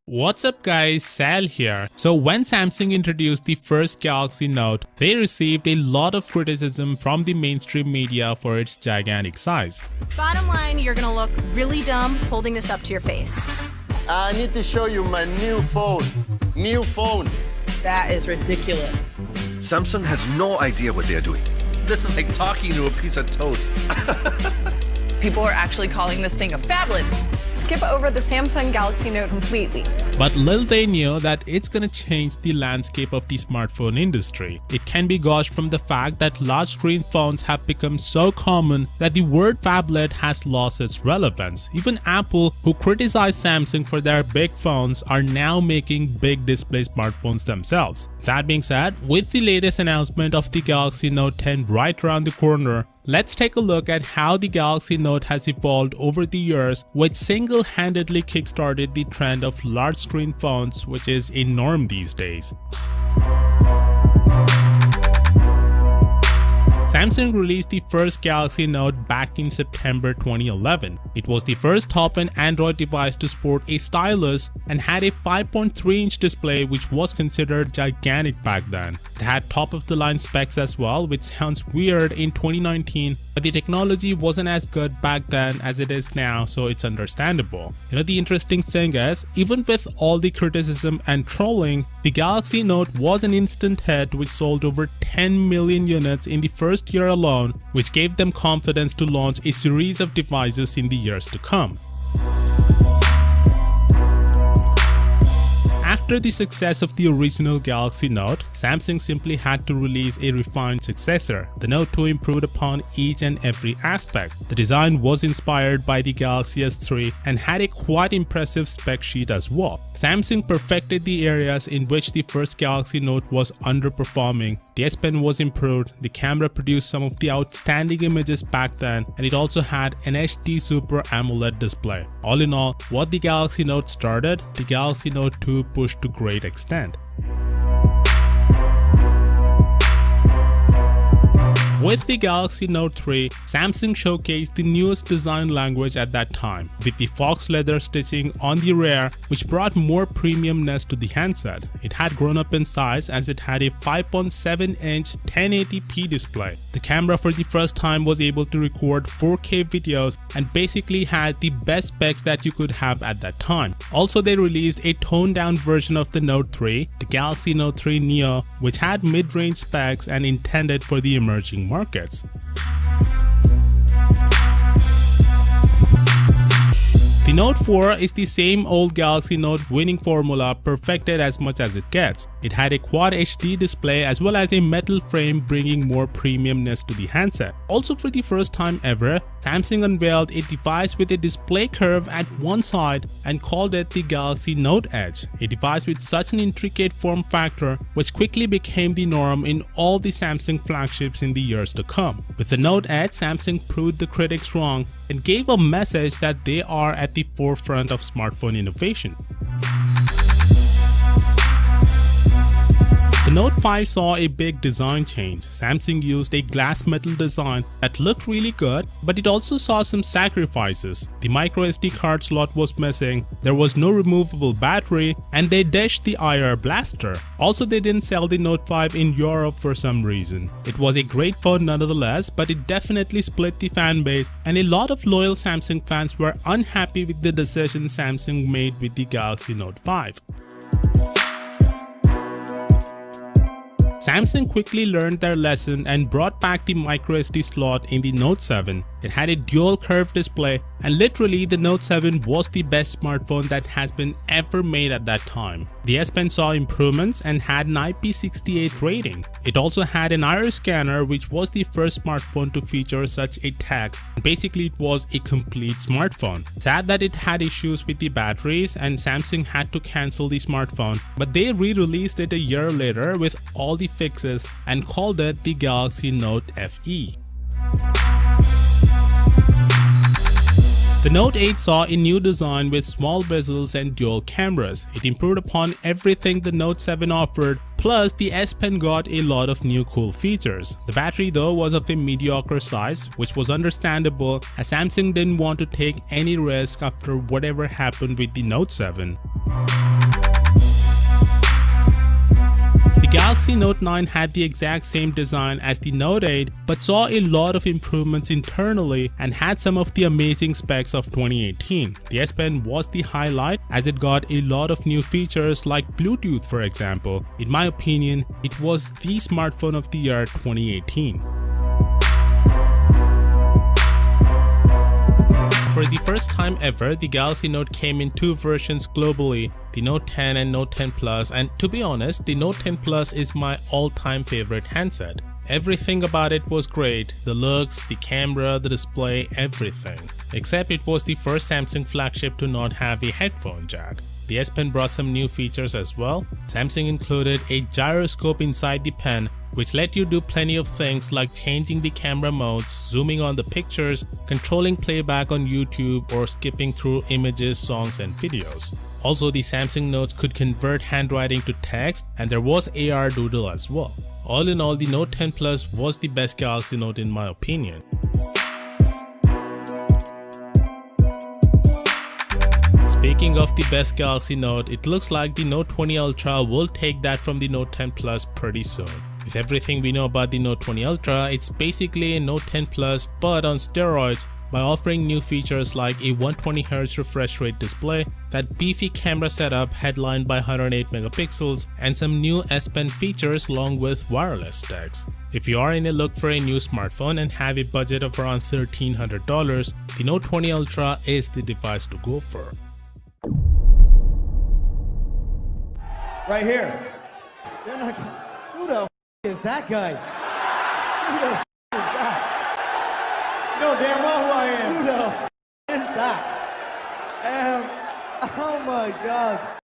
What's up guys, Sal here. So when Samsung introduced the first Galaxy Note, they received a lot of criticism from the mainstream media for its gigantic size. Bottom line, you're gonna look really dumb holding this up to your face. I need to show you my new phone. That is ridiculous. Samsung has no idea what they're doing. This is like talking to a piece of toast. People are actually calling this thing a phablet. Skip over the Samsung Galaxy Note completely. But little they knew that it's gonna change the landscape of the smartphone industry. It can be gauged from the fact that large screen phones have become so common that the word phablet has lost its relevance. Even Apple, who criticized Samsung for their big phones, are now making big display smartphones themselves. That being said, with the latest announcement of the Galaxy Note 10 right around the corner, let's take a look at how the Galaxy Note has evolved over the years, which single-handedly kickstarted the trend of large screen phones, which is a norm these days. Samsung released the first Galaxy Note back in September 2011. It was the first top-end Android device to sport a stylus and had a 5.3-inch display, which was considered gigantic back then. It had top-of-the-line specs as well, which sounds weird in 2019, but the technology wasn't as good back then as it is now, so it's understandable. The interesting thing is, even with all the criticism and trolling, the Galaxy Note was an instant hit which sold over 10 million units in the first year alone, which gave them confidence to launch a series of devices in the years to come. After the success of the original Galaxy Note, Samsung simply had to release a refined successor. The Note 2 improved upon each and every aspect. The design was inspired by the Galaxy S3 and had a quite impressive spec sheet as well. Samsung perfected the areas in which the first Galaxy Note was underperforming. The S Pen was improved, the camera produced some of the outstanding images back then, and it also had an HD Super AMOLED display. All in all, what the Galaxy Note started, the Galaxy Note 2 pushed to great extent. With the Galaxy Note 3, Samsung showcased the newest design language at that time, with the fox leather stitching on the rear, which brought more premiumness to the handset. It had grown up in size as it had a 5.7-inch 1080p display. The camera for the first time was able to record 4K videos and basically had the best specs that you could have at that time. Also, they released a toned-down version of the Note 3, the Galaxy Note 3 Neo, which had mid-range specs and intended for the emerging markets. The Note 4 is the same old Galaxy Note winning formula, perfected as much as it gets. It had a Quad HD display as well as a metal frame, bringing more premiumness to the handset. Also, for the first time ever, Samsung unveiled a device with a display curve at one side and called it the Galaxy Note Edge, a device with such an intricate form factor which quickly became the norm in all the Samsung flagships in the years to come. With the Note Edge, Samsung proved the critics wrong and gave a message that they are at the forefront of smartphone innovation. The Note 5 saw a big design change. Samsung used a glass metal design that looked really good, but it also saw some sacrifices. The microSD card slot was missing, there was no removable battery, and they ditched the IR blaster. Also, they didn't sell the Note 5 in Europe for some reason. It was a great phone nonetheless, but it definitely split the fan base, and a lot of loyal Samsung fans were unhappy with the decision Samsung made with the Galaxy Note 5. Samsung quickly learned their lesson and brought back the microSD slot in the Note 7. It had a dual curved display, and literally the Note 7 was the best smartphone that has been ever made at that time. The S Pen saw improvements and had an IP68 rating. It also had an iris scanner, which was the first smartphone to feature such a tech. Basically, it was a complete smartphone. Sad that it had issues with the batteries and Samsung had to cancel the smartphone, but they re-released it a year later with all the fixes and called it the Galaxy Note FE. The Note 8 saw a new design with small bezels and dual cameras. It improved upon everything the Note 7 offered, plus the S Pen got a lot of new cool features. The battery though was of a mediocre size, which was understandable as Samsung didn't want to take any risk after whatever happened with the Note 7. The Galaxy Note 9 had the exact same design as the Note 8 but saw a lot of improvements internally and had some of the amazing specs of 2018. The S Pen was the highlight as it got a lot of new features like Bluetooth, for example. In my opinion, it was the smartphone of the year 2018. For the first time ever, the Galaxy Note came in two versions globally, the Note 10 and Note 10 Plus, and to be honest, the Note 10 Plus is my all-time favorite handset. Everything about it was great, the looks, the camera, the display, everything. Except it was the first Samsung flagship to not have a headphone jack. The S Pen brought some new features as well. Samsung included a gyroscope inside the pen, which let you do plenty of things like changing the camera modes, zooming on the pictures, controlling playback on YouTube, or skipping through images, songs, and videos. Also, the Samsung Notes could convert handwriting to text, and there was AR Doodle as well. All in all, the Note 10 Plus was the best Galaxy Note in my opinion. Speaking of the best Galaxy Note, it looks like the Note 20 Ultra will take that from the Note 10 Plus pretty soon. With everything we know about the Note 20 Ultra, it's basically a Note 10 Plus but on steroids by offering new features like a 120Hz refresh rate display, that beefy camera setup headlined by 108 megapixels, and some new S Pen features along with wireless decks. If you are in a look for a new smartphone and have a budget of around $1,300, the Note 20 Ultra is the device to go for. Right here. They're not. Who the is that guy? Who the is that? You know damn well who I am. Who the is that? Oh my God.